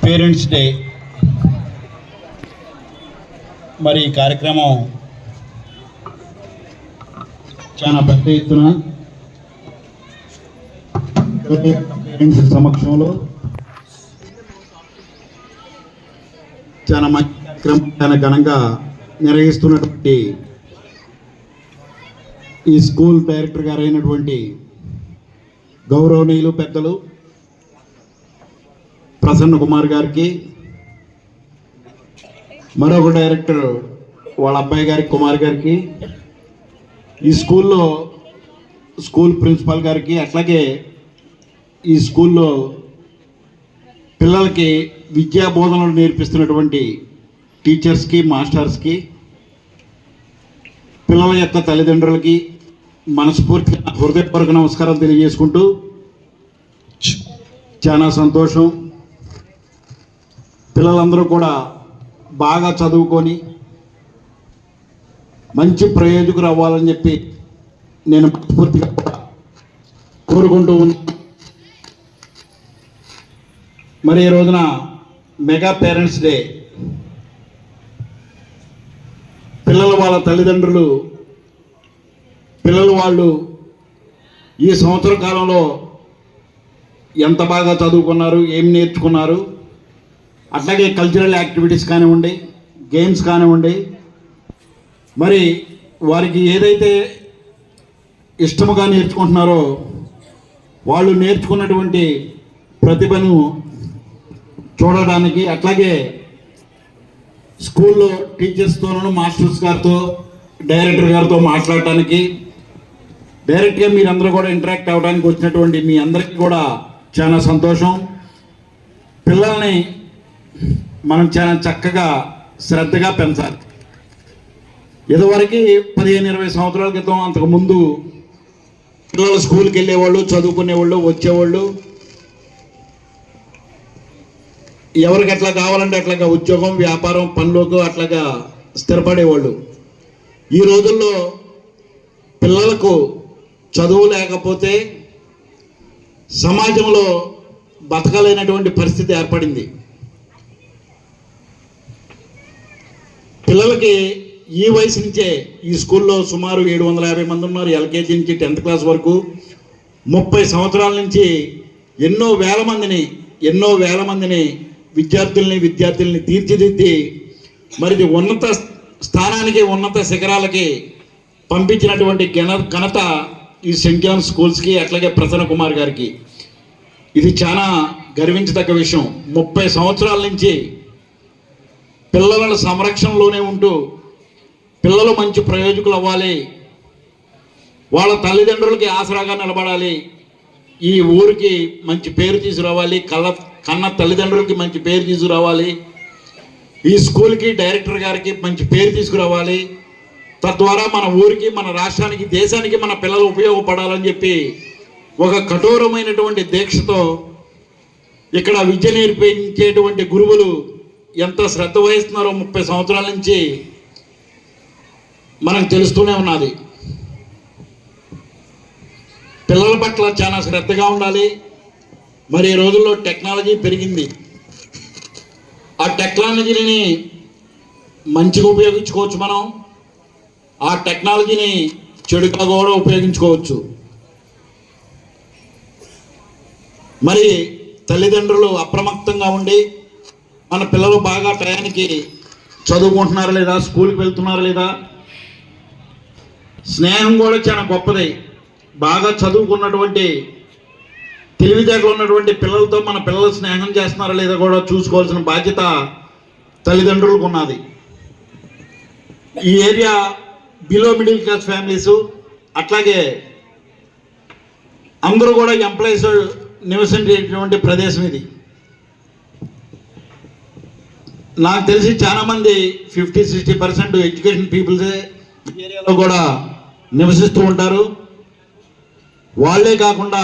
Parents day మరి ఈ కార్యక్రమం చాలా పెద్ద ఎత్తున పేరెంట్స్ సమక్షంలో చాలా మంచి కార్యక్రమం చాలా ఘనంగా నిర్వహిస్తున్నటువంటి ఈ స్కూల్ డైరెక్టర్ గారు అయినటువంటి గౌరవనీయులు పెద్దలు ప్రసన్న కుమార్ గారికి, మరొక డైరెక్టర్ వాళ్ళ అబ్బాయి గారికి, కుమార్ గారికి, ఈ స్కూల్లో స్కూల్ ప్రిన్సిపాల్ గారికి, అట్లాగే ఈ స్కూల్లో పిల్లలకి విద్యా బోధనలు నేర్పిస్తున్నటువంటి టీచర్స్కి, మాస్టర్స్కి, పిల్లల యొక్క తల్లిదండ్రులకి మనస్ఫూర్తిగా హృదయపూర్వక నమస్కారం తెలియజేసుకుంటూ, చాలా సంతోషం. పిల్లలందరూ కూడా బాగా చదువుకొని మంచి ప్రయోజకులు అవ్వాలని చెప్పి నేను పూర్తిగా కోరుకుంటూ ఉన్నాను. మరి ఈ రోజున మెగా పేరెంట్స్ డే, పిల్లల వాళ్ళ తల్లిదండ్రులు పిల్లలు వాళ్ళు ఈ సంవత్సర కాలంలో ఎంత బాగా చదువుకున్నారు, ఏం నేర్చుకున్నారు, అట్లాగే కల్చరల్ యాక్టివిటీస్ కానివ్వండి, గేమ్స్ కానివ్వండి, మరి వారికి ఏదైతే ఇష్టముగా నేర్చుకుంటున్నారో వాళ్ళు నేర్చుకున్నటువంటి ప్రతిభను చూడడానికి, అట్లాగే స్కూల్లో టీచర్స్తోనూ మాస్టర్స్ గారితో డైరెక్టర్ గారితో మాట్లాడటానికి, డైరెక్ట్గా మీరందరూ కూడా ఇంటరాక్ట్ అవ్వడానికి వచ్చినటువంటి మీ అందరికీ కూడా చాలా సంతోషం. పిల్లల్ని మనం చాలా చక్కగా శ్రద్ధగా పెంచాలి. ఇదివరకు 15-20 సంవత్సరాల క్రితం అంతకుముందు పిల్లలు స్కూల్కి వెళ్ళేవాళ్ళు, చదువుకునేవాళ్ళు, వచ్చేవాళ్ళు, ఎవరికి ఎట్లా కావాలంటే అట్లాగా ఉద్యోగం, వ్యాపారం, పనులకు అట్లాగా స్థిరపడేవాళ్ళు. ఈ రోజుల్లో పిల్లలకు చదువు లేకపోతే సమాజంలో బతకలేనటువంటి పరిస్థితి ఏర్పడింది. పిల్లలకి ఈ వయసు నుంచే ఈ స్కూల్లో సుమారు 750 మంది ఉన్నారు. ఎల్కేజీ నుంచి 10th క్లాస్ వరకు 30 సంవత్సరాల నుంచి ఎన్నో వేల మందిని విద్యార్థుల్ని తీర్చిదిద్ది మరి ఉన్నత స్థానానికి, ఉన్నత శిఖరాలకి పంపించినటువంటి ఘనత ఈ సెయింట్ జాన్ స్కూల్స్కి, అట్లాగే ప్రసన్న కుమార్ గారికి. ఇది చాలా గర్వించదగ్గ విషయం. 30 సంవత్సరాల నుంచి పిల్లల సంరక్షణలోనే ఉంటూ పిల్లలు మంచి ప్రయోజకులు అవ్వాలి, వాళ్ళ తల్లిదండ్రులకి ఆసరాగా నిలబడాలి, ఈ ఊరికి మంచి పేరు తీసుకురావాలి, కన్న తల్లిదండ్రులకి మంచి పేరు తీసుకురావాలి, ఈ స్కూల్కి డైరెక్టర్ గారికి మంచి పేరు తీసుకురావాలి, తద్వారా మన ఊరికి, మన రాష్ట్రానికి, దేశానికి మన పిల్లలు ఉపయోగపడాలని చెప్పి ఒక కఠోరమైనటువంటి దీక్షతో ఇక్కడ విద్య నేర్పించేటువంటి గురువులు ఎంత శ్రద్ధ వహిస్తున్నారో 30 సంవత్సరాల నుంచి మనకు తెలుస్తూనే ఉన్నది. పిల్లల పట్ల చాలా శ్రద్ధగా ఉండాలి. మరి ఈ రోజుల్లో టెక్నాలజీ పెరిగింది. ఆ టెక్నాలజీని మంచిగా ఉపయోగించుకోవచ్చు, మనం ఆ టెక్నాలజీని చెడుగా కూడా ఉపయోగించుకోవచ్చు. మరి తల్లిదండ్రులు అప్రమత్తంగా ఉండి మన పిల్లలు బాగా టయానికి చదువుకుంటున్నారా లేదా, స్కూల్కి వెళ్తున్నారా లేదా, స్నేహం కూడా చాలా గొప్పది. బాగా చదువుకున్నటువంటి తెలివితేటలు ఉన్నటువంటి పిల్లలతో మన పిల్లలు స్నేహం చేస్తున్నారా లేదా కూడా చూసుకోవాల్సిన బాధ్యత తల్లిదండ్రులకు ఉన్నది. ఈ area below middle class families, అట్లాగే అందరూ కూడా ఎంప్లాయీస్ నివసించేటువంటి ప్రదేశం ఇది. నాకు తెలిసి చాలామంది 50-60% ఎడ్యుకేషన్ పీపుల్సే ఏరియాలో కూడా నివసిస్తూ ఉంటారు. వాళ్ళే కాకుండా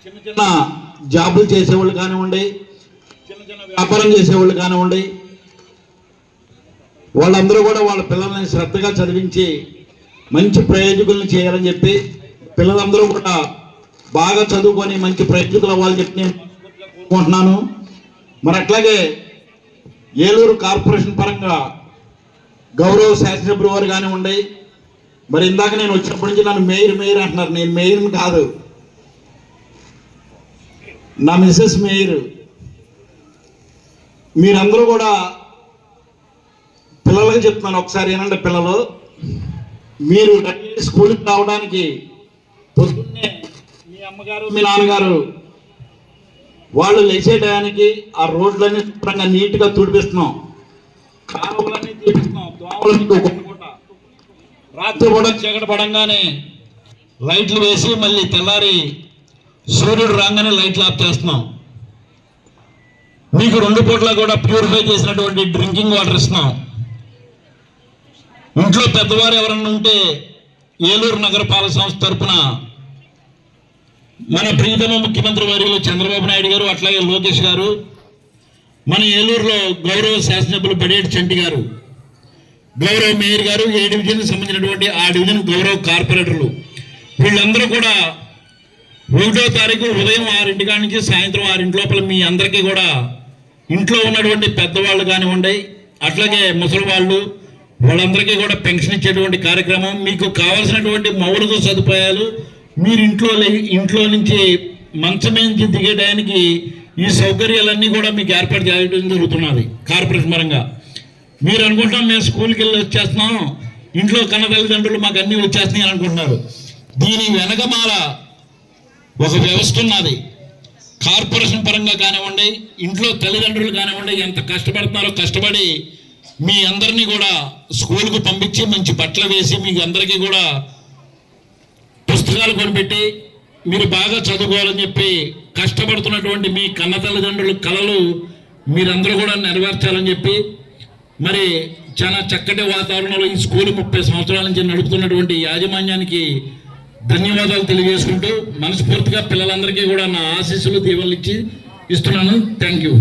చిన్న చిన్న జాబులు చేసేవాళ్ళు కానివ్వండి, చిన్న చిన్న వ్యాపారం చేసేవాళ్ళు కానివ్వండి, వాళ్ళందరూ కూడా వాళ్ళ పిల్లల్ని శ్రద్ధగా చదివించి మంచి ప్రయోజకులను చేయాలని చెప్పి పిల్లలందరూ కూడా బాగా చదువుకొని మంచి ప్రయత్నికులు అవ్వాలని చెప్పి నేను కోరుకుంటున్నాను. మరి అట్లాగే ఏలూరు కార్పొరేషన్ పరంగా గౌరవ శాసనసభ్యులు వారు కానివ్వండి, మరి ఇందాక నేను వచ్చినప్పటి నుంచి నన్ను మేయర్ అంటున్నారు. నేను మేయర్ని కాదు, నా మిస్సెస్ మేయర్. మీరందరూ కూడా పిల్లలకి చెప్తున్నాను, ఒకసారి ఏనంటే పిల్లలు, మీరు స్కూల్కి రావడానికి పొద్దున్నే మీ అమ్మగారు మీ నాన్నగారు వాళ్ళు లేచే టయానికి ఆ రోడ్లన్నీ శుభ్రంగా నీట్గా తుడిపిస్తున్నాం, కాలువలన్నీ తీపిస్తున్నాం, దోమలన్నీ కొట్టుకుంటా, రాత్రి కూడా చీకటి పడంగానే లైట్లు వేసి మళ్ళీ తెల్లారి సూర్యుడు రాగానే లైట్లు ఆఫ్ చేస్తున్నాం. మీకు 2 పూట్ల కూడా ప్యూరిఫై చేసినటువంటి డ్రింకింగ్ వాటర్ ఇస్తున్నాం. ఇంట్లో పెద్దవారు ఎవరన్నా ఉంటే ఏలూరు నగరపాలక సంస్థ తరఫున మన ప్రియతమ ముఖ్యమంత్రి వర్యులు చంద్రబాబు నాయుడు గారు, అట్లాగే లోకేష్ గారు, మన ఏలూరులో గౌరవ శాసనసభ్యులు బడేటి చంటి గారు, గౌరవ మేయర్ గారు, ఏ డివిజన్కి సంబంధించినటువంటి ఆ డివిజన్ గౌరవ కార్పొరేటర్లు, వీళ్ళందరూ కూడా 1వ తారీఖు ఉదయం 6 కాడి నుంచి సాయంత్రం 6 లోపల మీ అందరికీ కూడా ఇంట్లో ఉన్నటువంటి పెద్దవాళ్ళు కానివ్వండి, అట్లాగే ముసలి వాళ్ళు, వాళ్ళందరికీ కూడా పెన్షన్ ఇచ్చేటువంటి కార్యక్రమం, మీకు కావాల్సినటువంటి మౌలిక సదుపాయాలు, మీరు ఇంట్లో నుంచి మంచం నుంచి దిగేయడానికి ఈ సౌకర్యాలన్నీ కూడా మీకు ఏర్పాటు చేయడం జరుగుతున్నది కార్పొరేషన్ పరంగా. మీరు అనుకుంటున్నాం మేము స్కూల్కి వెళ్ళి వచ్చేస్తున్నాం, ఇంట్లో కన్న తల్లిదండ్రులు మాకు అన్నీ వచ్చేస్తున్నాయి అనుకుంటున్నారు. దీని వెనకమాల ఒక వ్యవస్థ ఉన్నది. కార్పొరేషన్ పరంగా కానివ్వండి, ఇంట్లో తల్లిదండ్రులు కానివ్వండి, ఎంత కష్టపడుతున్నారో కష్టపడి మీ అందరినీ కూడా స్కూల్కు పంపించి మంచి బట్టలు వేసి మీకు అందరికీ కూడా పుస్తకాలు కొనిపెట్టి మీరు బాగా చదువుకోవాలని చెప్పి కష్టపడుతున్నటువంటి మీ కన్న తల్లిదండ్రుల కలలు మీరందరూ కూడా నెరవేర్చాలని చెప్పి, మరి చాలా చక్కటి వాతావరణంలో ఈ స్కూల్ 30 సంవత్సరాల నుంచి నడుపుతున్నటువంటి యాజమాన్యానికి ధన్యవాదాలు తెలియజేసుకుంటూ మనస్ఫూర్తిగా పిల్లలందరికీ కూడా నా ఆశీస్సులు దీవెనలు ఇస్తున్నాను. Thank you.